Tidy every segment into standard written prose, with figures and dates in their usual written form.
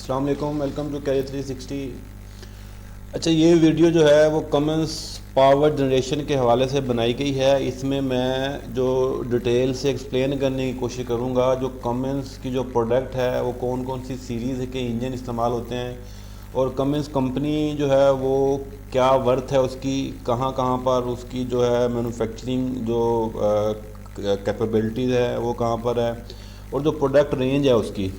अस्सलाम वालेकुम, welcome to career 360। अच्छा, ये वीडियो जो है वो कमेंस पावर जनरेशन के हवाले से बनाई गई है। इसमें मैं जो डिटेल से एक्सप्लेन करने की कोशिश करूँगा जो कमेंस की जो प्रोडक्ट है वो कौन कौन सी सीरीज़ के इंजन इस्तेमाल होते हैं और कमेंस कंपनी जो है वो क्या वर्थ है उसकी, कहाँ कहाँ पर उसकी जो है मैन्युफैक्चरिंग जो कैपेबिलिटीज़ है वो कहाँ पर है, और जो प्रोडक्ट रेंज है उसकी,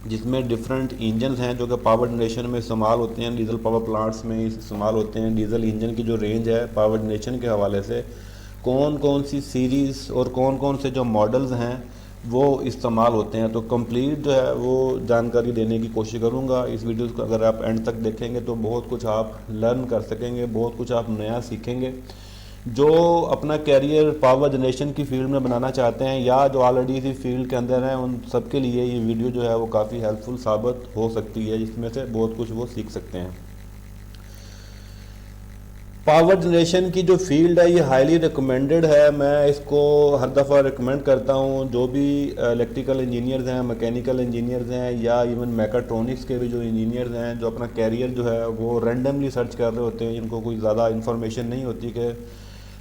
जिसमें डिफरेंट इंजन हैं जो कि पावर जनरेशन में इस्तेमाल होते हैं, डीजल पावर प्लांट्स में इस्तेमाल होते हैं। डीजल इंजन की जो रेंज है पावर जनरेशन के हवाले से कौन कौन सी सीरीज़ और कौन कौन से जो मॉडल्स हैं वो इस्तेमाल होते हैं, तो कंप्लीट जो है वो जानकारी देने की कोशिश करूँगा। इस वीडियो को अगर आप एंड तक देखेंगे तो बहुत कुछ आप लर्न कर सकेंगे, बहुत कुछ आप नया सीखेंगे। जो अपना कैरियर पावर जनरेशन की फील्ड में बनाना चाहते हैं या जो ऑलरेडी इसी फील्ड के अंदर हैं, उन सब के लिए ये वीडियो जो है वो काफ़ी हेल्पफुल साबित हो सकती है, जिसमें से बहुत कुछ वो सीख सकते हैं। पावर जनरेशन की जो फील्ड है ये हाईली रिकमेंडेड है। मैं इसको हर दफ़ा रिकमेंड करता हूँ। जो भी इलेक्ट्रिकल इंजीनियर्स हैं, मैकेनिकल इंजीनियर्स हैं या इवन मैकाट्रॉनिक्स के भी जो इंजीनियर्स हैं जो अपना कैरियर जो है वो रैंडमली सर्च कर रहे होते हैं, जिनको कोई ज़्यादा इन्फॉर्मेशन नहीं होती कि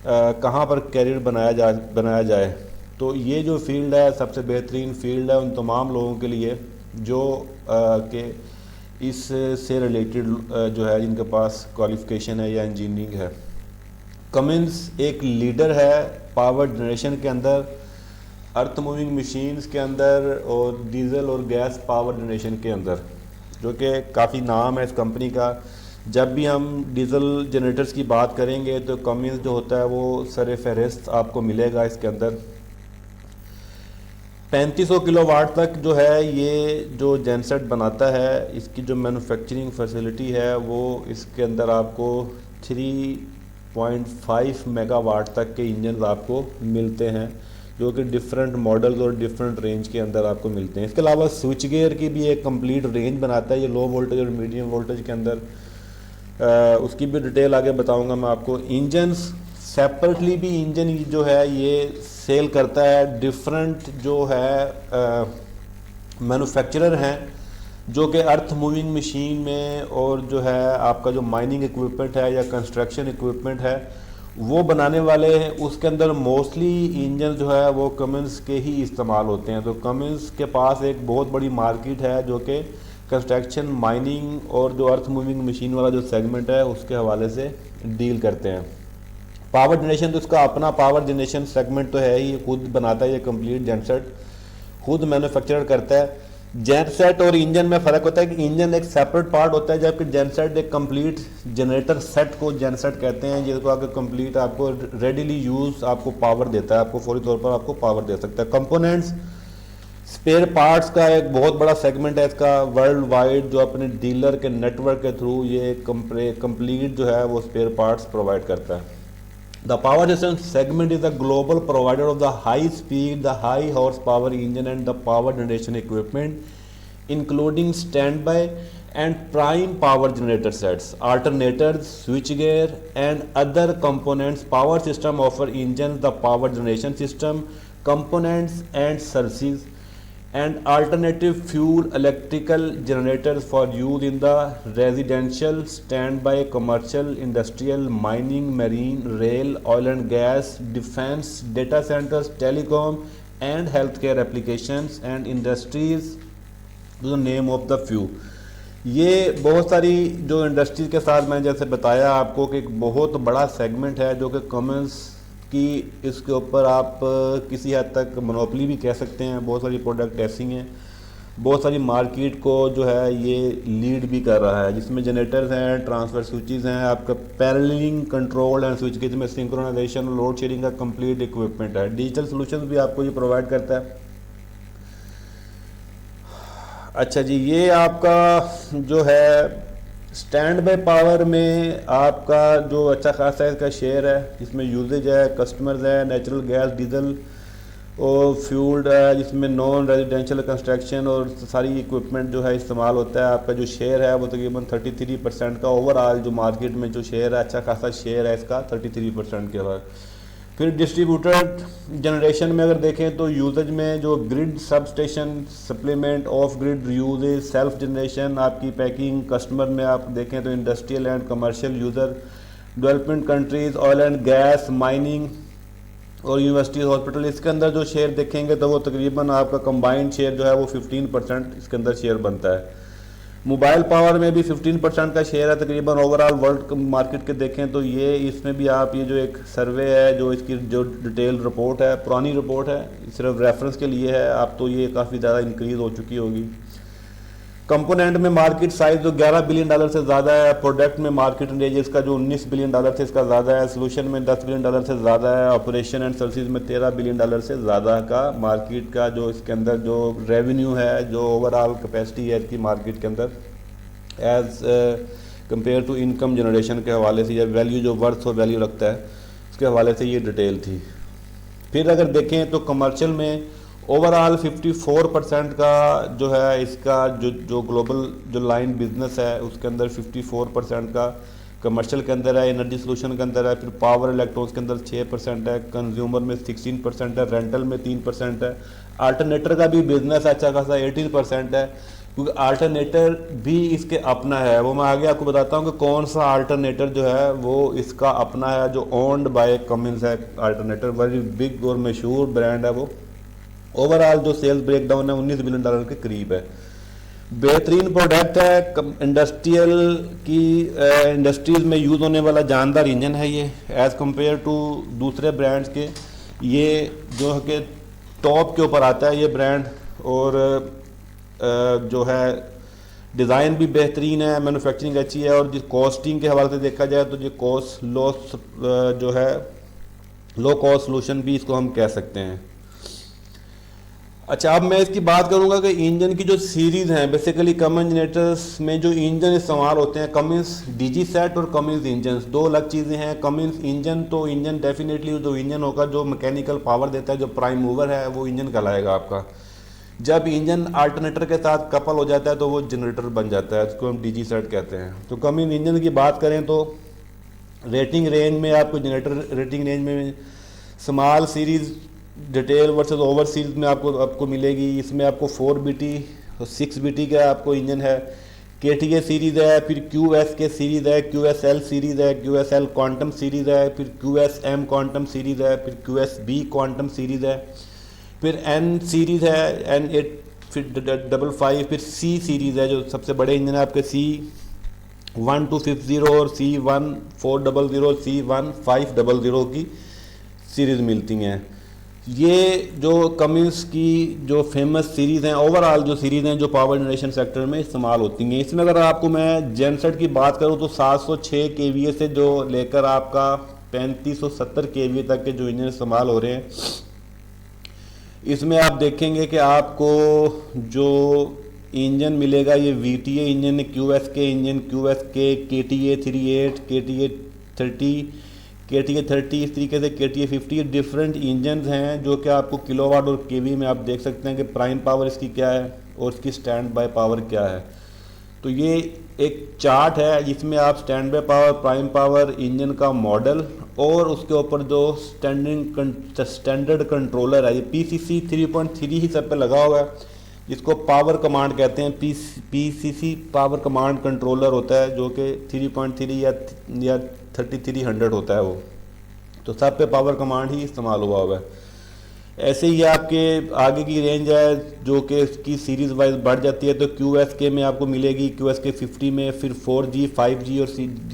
कहाँ पर कैरियर बनाया जाए, तो ये जो फील्ड है सबसे बेहतरीन फील्ड है उन तमाम लोगों के लिए जो कि इससे रिलेटेड जो है जिनके पास क्वालिफ़िकेशन है या इंजीनियरिंग है। कमिंस एक लीडर है पावर जनरेशन के अंदर, अर्थ मूविंग मशीन्स के अंदर और डीजल और गैस पावर जनरेशन के अंदर, जो कि काफ़ी नाम है इस कंपनी का। जब भी हम डीजल जनरेटर्स की बात करेंगे तो कमिंस जो होता है वो सर फहरिस्त आपको मिलेगा। इसके अंदर 3500 किलोवाट तक जो है ये जो जेनसेट बनाता है, इसकी जो मैन्युफैक्चरिंग फैसिलिटी है वो इसके अंदर आपको 3.5 मेगावाट तक के इंजन आपको मिलते हैं, जो कि डिफरेंट मॉडल्स और डिफरेंट रेंज के अंदर आपको मिलते हैं। इसके अलावा स्विच गियर की भी एक कंप्लीट रेंज बनाता है ये लो वोल्टेज और मीडियम वोल्टेज के अंदर। उसकी भी डिटेल आगे बताऊंगा मैं आपको। इंजन्स सेपरेटली भी इंजन जो है ये सेल करता है। डिफरेंट जो है मैन्युफैक्चरर हैं जो कि अर्थ मूविंग मशीन में और जो है आपका जो माइनिंग इक्विपमेंट है या कंस्ट्रक्शन इक्विपमेंट है वो बनाने वाले हैं। उसके अंदर मोस्टली इंजन जो है वो कमिंस के ही इस्तेमाल होते हैं। तो कमिंस के पास एक बहुत बड़ी मार्केट है जो कि कंस्ट्रक्शन, माइनिंग और जो अर्थ मूविंग मशीन वाला जो सेगमेंट है उसके हवाले से डील करते हैं। पावर जनरेशन तो इसका अपना पावर जनरेशन सेगमेंट तो है ही, खुद बनाता है ये कंप्लीट जेनसेट, खुद मैन्युफैक्चर करता है। जेनसेट और इंजन में फ़र्क होता है कि इंजन एक सेपरेट पार्ट होता है, जबकि जेनसेट एक कंप्लीट जनरेटर सेट को जेनसेट कहते हैं, जिसको आगे कंप्लीट आपको रेडीली यूज़ आपको पावर देता है, आपको फौरी तौर पर आपको पावर दे सकता है। कंपोनेंट्स, स्पेयर पार्ट्स का एक बहुत बड़ा सेगमेंट है इसका वर्ल्ड वाइड, जो अपने डीलर के नेटवर्क के थ्रू ये कंप्लीट जो है वो स्पेयर पार्ट्स प्रोवाइड करता है। The power generation segment is a global provider of the high speed, the high horsepower engine and the power generation equipment, including standby and prime power generator sets, alternators, switchgear and other components. Power system offer engines, the power generation system, components and services, and alternative fuel electrical generators for use in the residential, standby, commercial, industrial, mining, marine, rail, oil and gas, defense, data centers, telecom and healthcare applications and industries, to the name of the few। ये बहुत सारी जो industries के साथ मैं जैसे बताया आपको कि एक बहुत बड़ा सेगमेंट है जो कि कमेंस कि इसके ऊपर आप किसी हद तक मोनोपली भी कह सकते हैं। बहुत सारी प्रोडक्ट ऐसी हैं, बहुत सारी मार्केट को जो है ये लीड भी कर रहा है, जिसमें जनरेटर्स हैं, ट्रांसफर स्विचेस हैं, आपका पैरेललिंग कंट्रोल एंड स्विच, जिसमें सिंक्रोनाइजेशन और लोड शेयरिंग का कंप्लीट इक्विपमेंट है। डिजिटल सॉल्यूशंस भी आपको ये प्रोवाइड करता है। अच्छा जी, ये आपका जो है स्टैंड बाय पावर में आपका जो अच्छा खासा इसका शेयर है, जिसमें यूजेज है, कस्टमर्स है, नेचुरल गैस, डीजल और फ्यूल्ड है, जिसमें नॉन रेजिडेंशियल कंस्ट्रक्शन और सारी इक्विपमेंट जो है इस्तेमाल होता है। आपका जो शेयर है वो तकरीबन 33% का ओवरऑल जो मार्केट में जो शेयर है, अच्छा खासा शेयर है इसका 33% के बाद। फिर डिस्ट्रीब्यूटेड जनरेशन में अगर देखें तो यूजेज में जो grid sub station, supplement, off grid usages, self generation, आपकी पैकिंग, कस्टमर में आप देखें तो industrial and commercial user, development countries, oil and gas, mining और यूनिवर्सिटी हॉस्पिटल। इसके अंदर जो शेयर देखेंगे तो वो तकरीबन आपका कंबाइंड शेयर जो है वो 15% इसके अंदर शेयर बनता है। मोबाइल पावर में भी 15% का शेयर है तकरीबन ओवरऑल वर्ल्ड मार्केट के देखें तो ये इसमें भी आप ये जो एक सर्वे है, जो इसकी जो डिटेल रिपोर्ट है, पुरानी रिपोर्ट है, सिर्फ रेफरेंस के लिए है, आप तो ये काफ़ी ज़्यादा इंक्रीज़ हो चुकी होगी। कंपोनेंट में मार्केट साइज जो $11 बिलियन से ज़्यादा है, प्रोडक्ट में मार्केट रेंज इसका जो $19 बिलियन से इसका ज़्यादा है, सोल्यूशन में $10 बिलियन से ज़्यादा है, ऑपरेशन एंड सर्विसेज में $13 बिलियन से ज़्यादा का मार्केट का जो इसके अंदर जो रेवेन्यू है, जो ओवरऑल कैपेसिटी है इसकी मार्केट के अंदर as compare to income generation के हवाले से, या वैल्यू जो वर्थ और वैल्यू रखता है उसके हवाले से ये डिटेल थी। फिर अगर देखें तो कमर्शियल में ओवरऑल 54% का जो है इसका जो ग्लोबल जो लाइन बिजनेस है उसके अंदर 54% का कमर्शियल के अंदर है, एनर्जी सोल्यूशन के अंदर है, फिर पावर इलेक्ट्रॉनिक्स के अंदर 6% है, कंज्यूमर में 16% है, रेंटल में 3% है, अल्टरनेटर का भी बिजनेस अच्छा खासा 18% है, क्योंकि अल्टरनेटर भी इसके अपना है। वो मैं आगे आपको बताता हूँ कि कौन सा अल्टरनेटर जो है वो इसका अपना है, जो ओन्ड बाय कमिंस है। अल्टरनेटर वेरी बिग और मशहूर ब्रांड है वो। ओवरऑल जो सेल्स ब्रेकडाउन है $19 बिलियन के करीब है। बेहतरीन प्रोडक्ट है, इंडस्ट्रियल की इंडस्ट्रीज़ में यूज़ होने वाला जानदार इंजन है ये, एज़ कम्पेयर टू दूसरे ब्रांड्स के ये जो है कि टॉप के ऊपर आता है ये ब्रांड। और जो है डिज़ाइन भी बेहतरीन है, मैन्युफैक्चरिंग अच्छी है, और जिस कॉस्टिंग के हवाले से देखा जाए तो ये कॉस्ट जो है लो कॉस्ट सोल्यूशन भी इसको हम कह सकते हैं। अच्छा, अब मैं इसकी बात करूंगा कि इंजन की जो सीरीज़ हैं, बेसिकली कमिंस जनरेटर्स में जो इंजन इस्तेमाल होते हैं, कमिंस डीजी सेट और कमिंस इंजन दो अलग चीज़ें हैं। कमिंस इंजन तो इंजन डेफिनेटली जो इंजन होगा जो मैकेनिकल पावर देता है, जो प्राइम मूवर है, वो इंजन कहलाएगा आपका। जब इंजन अल्टरनेटर के साथ कपल हो जाता है तो वो जनरेटर बन जाता है, उसको हम डीजी सेट कहते हैं। तो कमिंस इंजन की बात करें तो रेटिंग रेंज में आपको जनरेटर रेटिंग रेंज में small series detail versus over series में आपको मिलेगी। इसमें आपको 4BT और 6BT का आपको इंजन है। KTA सीरीज़ है, फिर QSK सीरीज़ है, QSL सीरीज़ है, QSL क्वांटम सीरीज़ है, फिर QSM क्वांटम सीरीज़ है, फिर QSB क्वांटम सीरीज़ है, फिर N सीरीज़ है, N8, फिर 55, फिर C सीरीज़ है जो सबसे बड़े इंजन है आपके, C1250 और C1400, C1500 की सीरीज़ मिलती हैं। ये जो कमिंस की जो फेमस सीरीज़ हैं, ओवरऑल जो सीरीज़ हैं जो पावर जनरेशन सेक्टर में इस्तेमाल होती हैं। इसमें अगर आपको मैं जेनसेट की बात करूं तो 706 kVA से जो लेकर आपका 3570 kVA तक के जो इंजन इस्तेमाल हो रहे हैं, इसमें आप देखेंगे कि आपको जो इंजन मिलेगा ये VTA इंजन है, QSK engine, QSK, KTA 38, KTA 30, KTA 30, इस तरीके से KTA 50 डिफरेंट इंजन हैं जो कि आपको किलोवाट और केवी में आप देख सकते हैं कि प्राइम पावर इसकी क्या है और इसकी स्टैंड बाय पावर क्या है। तो ये एक चार्ट है जिसमें आप stand by power, prime power, engine का मॉडल और उसके ऊपर जो स्टैंडर्ड कंट्रोलर है, ये PCC 3.3 ही सब पे लगा हुआ है, जिसको पावर कमांड कहते हैं। PCC पावर कमांड कंट्रोलर होता है जो कि 3.3 या 3300 होता है वो, तो सब पे पावर कमांड ही इस्तेमाल हुआ है। ऐसे ही आपके आगे की रेंज है जो कि इसकी सीरीज़ वाइज बढ़ जाती है। तो QSK में आपको मिलेगी, QSK 50 में, फिर 4G, 5G और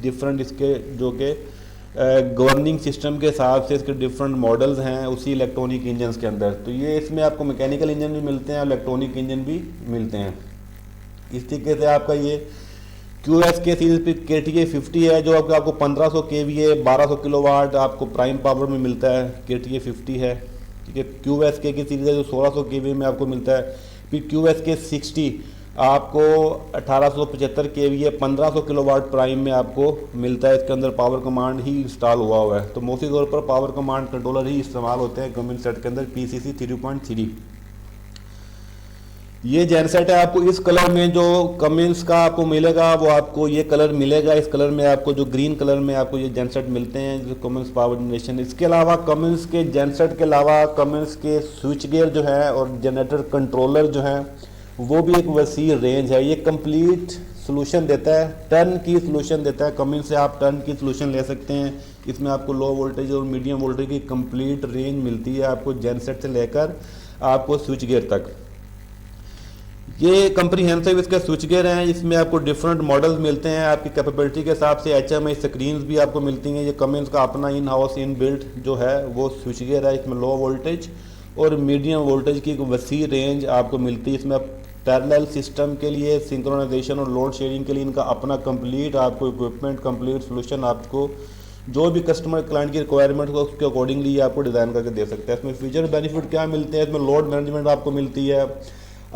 डिफरेंट इसके जो कि गवर्निंग सिस्टम के हिसाब से इसके डिफरेंट मॉडल्स हैं उसी इलेक्ट्रॉनिक इंजन्स के अंदर। तो ये इसमें आपको मैकेनिकल इंजन भी मिलते हैं और इलेक्ट्रॉनिक इंजन भी मिलते हैं। इस तरीके से आपका ये QSK सीरीज पे KTA 50 है जो आपको 1500 kVA 1200 किलोवाट आपको प्राइम पावर में मिलता है, KTA 50 है, ठीक है। QSK की सीरीज है जो 1600 kVA में आपको मिलता है। फिर QSK 60 आपको 1875 kVA 1500 किलोवाट प्राइम में आपको मिलता है। इसके अंदर पावर कमांड ही इंस्टॉल हुआ है, तो मोस्टली तौर पर पावर कमांड कंट्रोलर ही इस्तेमाल होते हैं कमिंस सेट के अंदर PCC 3.3। ये जेनसेट है आपको इस कलर में, जो कमिंस का आपको मिलेगा वो आपको ये कलर मिलेगा। इस कलर में आपको जो ग्रीन कलर में आपको ये जेनसेट मिलते हैं जो कमिंस पावर जनरेशन। इसके अलावा कमिंस के जेनसेट के अलावा कमिंस के स्विच गियर जो है और जनरेटर कंट्रोलर जो है वो भी एक वसी रेंज है। ये कंप्लीट सोल्यूशन देता है, टर्न की सोल्यूशन देता है। कमिंस से आप टर्न की सोल्यूशन ले सकते हैं। इसमें आपको लो वोल्टेज और मीडियम वोल्टेज की कंप्लीट रेंज मिलती है आपको, जेनसेट से लेकर आपको स्विच गियर तक। ये कंप्रीहेंसिव इसके स्विच गियर हैं, इसमें आपको डिफरेंट मॉडल्स मिलते हैं आपकी कैपेबिलिटी के हिसाब से। HMI स्क्रीन्स भी आपको मिलती हैं। ये कमिंस का अपना इन हाउस इन बिल्ट जो है वो स्विच गियर है। इसमें लो वोल्टेज और मीडियम वोल्टेज की एक वसी रेंज आपको मिलती है। इसमें पैरेलल सिस्टम के लिए, सिंक्रोनाइजेशन और लोड शेयरिंग के लिए इनका अपना कंप्लीट आपको इक्विपमेंट, कंप्लीट सोल्यूशन आपको जो भी कस्टमर क्लाइंट की रिक्वायरमेंट हो उसके अकॉर्डिंगली आपको डिज़ाइन करके दे सकते हैं। इसमें फीचर बेनिफिट क्या मिलते हैं, इसमें लोड मैनेजमेंट आपको मिलती है,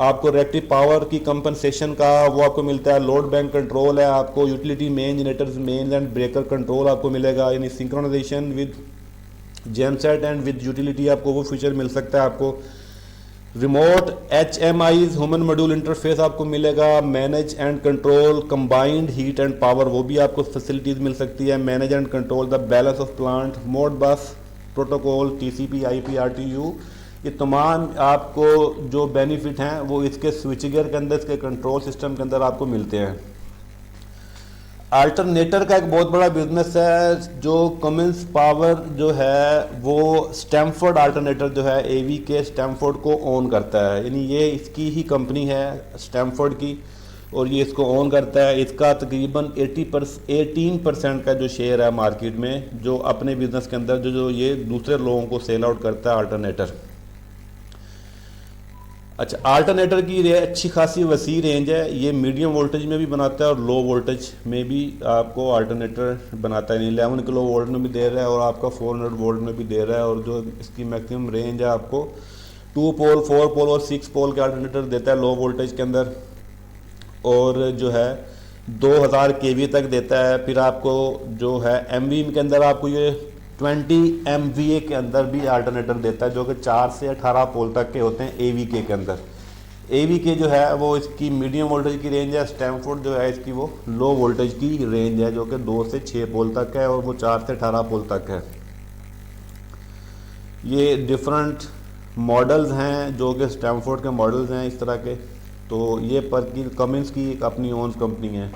आपको रिएक्टिव पावर की कंपनसेशन का वो आपको मिलता है, लोड बैंक कंट्रोल है, आपको utility main generators main and breaker control आपको मिलेगा, यानी synchronization with genset and with utility आपको वो फीचर मिल सकता है। आपको remote HMI human module interface आपको मिलेगा, manage and control combined heat and power वो भी आपको फैसिलिटीज़ मिल सकती है, manage and control the balance of plant, Modbus protocol, TCP IP RTU, ये तमाम आपको जो बेनिफिट हैं वो इसके स्विच गियर के अंदर, इसके कंट्रोल सिस्टम के अंदर आपको मिलते हैं। अल्टरनेटर का एक बहुत बड़ा बिजनेस है जो कमिंस पावर जो है वो स्टैमफोर्ड अल्टरनेटर जो है AVK स्टैमफोर्ड को ओन करता है, यानी ये इसकी ही कंपनी है स्टैमफोर्ड की और ये इसको ओन करता है। इसका तकरीबन 18% का जो शेयर है मार्केट में, जो अपने बिजनेस के अंदर जो ये दूसरे लोगों को सेल आउट करता है अल्टरनेटर। अच्छा, अल्टरनेटर की अच्छी खासी वसी रेंज है। ये मीडियम वोल्टेज में भी बनाता है और लो वोल्टेज में भी आपको अल्टरनेटर बनाता है। 11 किलो वोल्ट में भी दे रहा है और आपका 400 वोल्ट में भी दे रहा है। और जो इसकी मैक्सिमम रेंज है आपको 2 पोल, 4 पोल और 6 पोल के अल्टरनेटर देता है लो वोल्टेज के अंदर, और जो है 2000 kV तक देता है। फिर आपको जो है MVA के अंदर आपको ये 20 MVA के अंदर भी अल्टरनेटर देता है, जो कि 4 से 18 पोल तक के होते हैं AVK के अंदर। AVK जो है वो इसकी मीडियम वोल्टेज की रेंज है, स्टैमफोर्ड जो है इसकी वो लो वोल्टेज की रेंज है जो कि 2 से 6 पोल तक है और वो 4 से 18 पोल तक है। ये डिफरेंट मॉडल्स हैं जो कि स्टैमफोर्ड के मॉडल्स हैं इस तरह के। तो ये पर की कमिंस की एक अपनी ओन कंपनी है।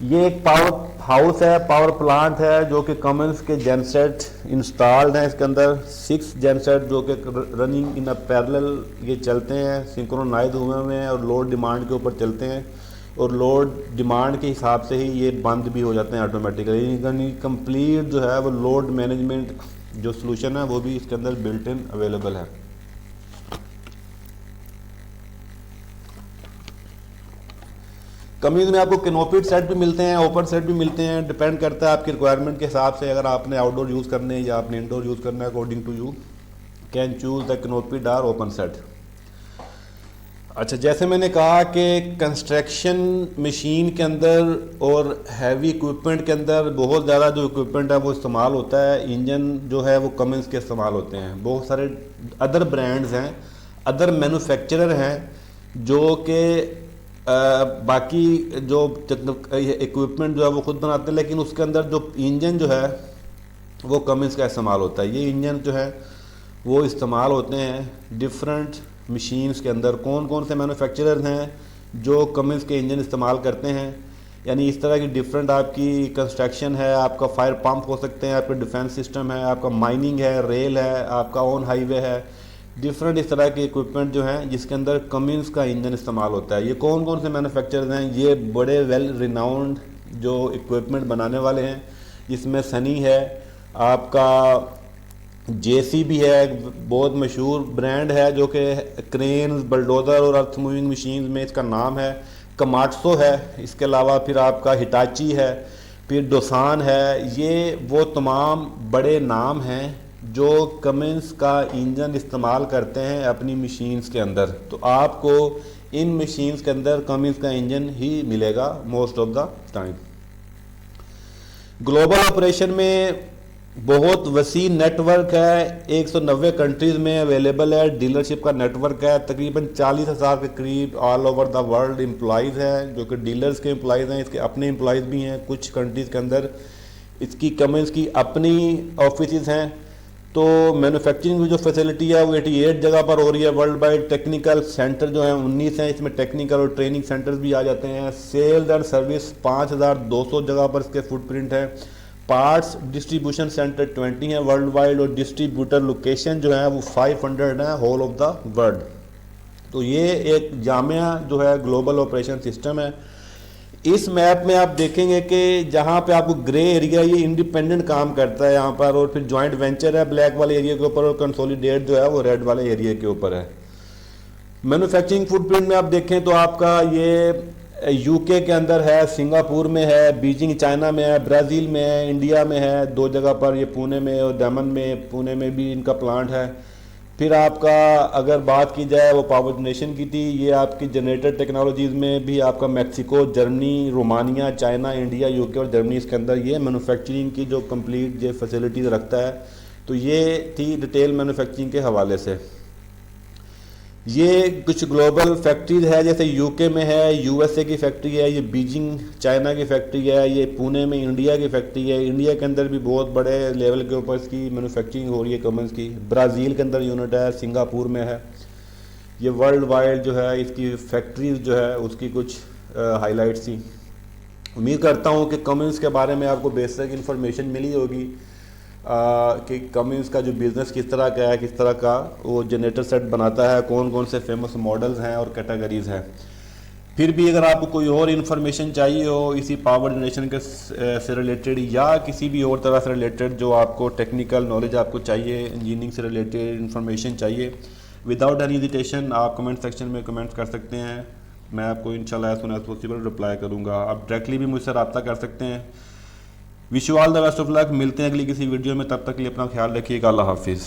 ये एक पावर हाउस है, पावर प्लांट है जो कि कमिंस के जेनसेट इंस्टॉल्ड हैं इसके अंदर। 6 जेनसेट जो कि रनिंग इन अ पैरेलल ये चलते हैं, सिंक्रोनाइज हुए हैं और लोड डिमांड के ऊपर चलते हैं और लोड डिमांड के हिसाब से ही ये बंद भी हो जाते हैं ऑटोमेटिकली। यानी कंप्लीट जो है वो लोड मैनेजमेंट जो सोल्यूशन है वो भी इसके अंदर बिल्ट इन अवेलेबल है। कमीज में आपको कैनोपीड सेट भी मिलते हैं, ओपन सेट भी मिलते हैं, डिपेंड करता है आपकी रिक्वायरमेंट के हिसाब से। अगर आपने आउटडोर यूज़ करने या आपने इंडोर यूज़ करना है, according to you can choose the canopied और ओपन सेट। अच्छा, जैसे मैंने कहा कि कंस्ट्रक्शन मशीन के अंदर और हैवी इक्विपमेंट के अंदर बहुत ज़्यादा जो इक्विपमेंट है वो इस्तेमाल होता है। इंजन जो है वो कमिंस के इस्तेमाल होते हैं। बहुत सारे अदर ब्रांड्स हैं, अदर मैन्युफैक्चरर हैं जो कि बाकी जो इक्विपमेंट जो है वो खुद बनाते हैं, लेकिन उसके अंदर जो इंजन जो है वो कमिंस का इस्तेमाल होता है। ये इंजन जो है वो इस्तेमाल होते हैं डिफरेंट मशीन्स के अंदर। कौन कौन से मैन्युफैक्चरर्स हैं जो कमिंस के इंजन इस्तेमाल करते हैं, यानी इस तरह की डिफरेंट आपकी कंस्ट्रक्शन है, आपका फायर पंप हो सकते हैं, आपका डिफेंस सिस्टम है, आपका माइनिंग है, रेल है, आपका ऑन हाईवे है, डिफरेंट इस तरह के इक्विपमेंट जो हैं जिसके अंदर कमिंस का इंजन इस्तेमाल होता है। ये कौन कौन से मैन्युफैक्चरर्स हैं, ये बड़े वेल रिनाउंड जो इक्विपमेंट बनाने वाले हैं, जिसमें सनी है, आपका JCB है, बहुत मशहूर ब्रांड है जो कि क्रेन, बलडोज़र और अर्थ मूविंग मशीन में इसका नाम है। कमाट्सो है, इसके अलावा फिर आपका हिटाची है, फिर डोसान है। ये वो तमाम बड़े नाम हैं जो कमिंस का इंजन इस्तेमाल करते हैं अपनी मशीन्स के अंदर। तो आपको इन मशीन्स के अंदर कमिंस का इंजन ही मिलेगा most of the time. Global operation में बहुत वसी नेटवर्क है, 190 कंट्रीज़ में अवेलेबल है। डीलरशिप का नेटवर्क है, तकरीबन 40,000 के करीब all over the world employees हैं, जो कि डीलर्स के एम्प्लॉयज़ हैं। इसके अपने एम्प्लॉयज़ भी हैं कुछ कंट्रीज़ के अंदर। इसकी कमेंस की अपनी ऑफिस हैं। तो मैन्युफैक्चरिंग की जो फैसिलिटी है वो 88 जगह पर हो रही है वर्ल्ड वाइड। टेक्निकल सेंटर जो है 19 हैं, इसमें टेक्निकल और ट्रेनिंग सेंटर्स भी आ जाते हैं। सेल्स एंड सर्विस 5200 जगह पर इसके फुटप्रिंट है। पार्ट्स डिस्ट्रीब्यूशन सेंटर 20 है वर्ल्ड वाइड, और डिस्ट्रीब्यूटर लोकेशन जो है वो 500 है होल ऑफ द वर्ल्ड। तो ये एक जामिया जो है ग्लोबल ऑपरेशन सिस्टम है। इस मैप में आप देखेंगे कि जहाँ पे आपको ग्रे एरिया ये इंडिपेंडेंट काम करता है यहाँ पर, और फिर जॉइंट वेंचर है ब्लैक वाले एरिया के ऊपर, और कंसोलिडेट जो है वो रेड वाले एरिया के ऊपर है। मैन्युफैक्चरिंग फुटप्रिंट में आप देखें तो आपका ये यूके के अंदर है, सिंगापुर में है, बीजिंग चाइना में है, ब्राज़ील में है, इंडिया में है 2 जगह पर, ये पुणे में और दमन में, पुणे में भी इनका प्लांट है। फिर आपका अगर बात की जाए वो पावर जनरेशन की थी, ये आपकी जनरेटर टेक्नोलॉजीज़ में भी आपका Mexico, Germany, Romania, China, India, UK और जर्मनी इसके अंदर ये मैन्युफैक्चरिंग की जो कंप्लीट ये फैसिलिटीज़ रखता है। तो ये थी डिटेल मैन्युफैक्चरिंग के हवाले से। ये कुछ ग्लोबल फैक्ट्रीज है, जैसे यूके में है, यूएसए की फैक्ट्री है, ये बीजिंग चाइना की फैक्ट्री है, ये पुणे में इंडिया की फैक्ट्री है। इंडिया के अंदर भी बहुत बड़े लेवल के ऊपर इसकी मैन्युफैक्चरिंग हो रही है कमेंस की। ब्राज़ील के अंदर यूनिट है, सिंगापुर में है। ये वर्ल्ड वाइड जो है इसकी फैक्ट्रीज जो है उसकी कुछ हाईलाइट्स थी। उम्मीद करता हूँ कि कमेंस के बारे में आपको बेसिक इन्फॉर्मेशन मिली होगी कि कमिंस का जो बिज़नेस किस तरह का है, किस तरह का वो जनरेटर सेट बनाता है, कौन कौन से फेमस मॉडल्स हैं और कैटेगरीज़ हैं। फिर भी अगर आपको कोई और इन्फॉर्मेशन चाहिए हो इसी पावर जनरेशन के से रिलेटेड, या किसी भी और तरह से रिलेटेड जो आपको टेक्निकल नॉलेज आपको चाहिए, इंजीनियरिंग से रिलेटेड इन्फॉर्मेशन चाहिए, विदाउट एनी हेजिटेशन आप कमेंट सेक्शन में कमेंट्स कर सकते हैं। मैं आपको इंशाल्लाह as soon as possible reply करूँगा। आप डायरेक्टली भी मुझसे रब्ता कर सकते हैं। Wish you all the best of luck. मिलते हैं अगली किसी वीडियो में, तब तक के लिए अपना ख्याल रखिएगा। अल्लाह हाफिज़।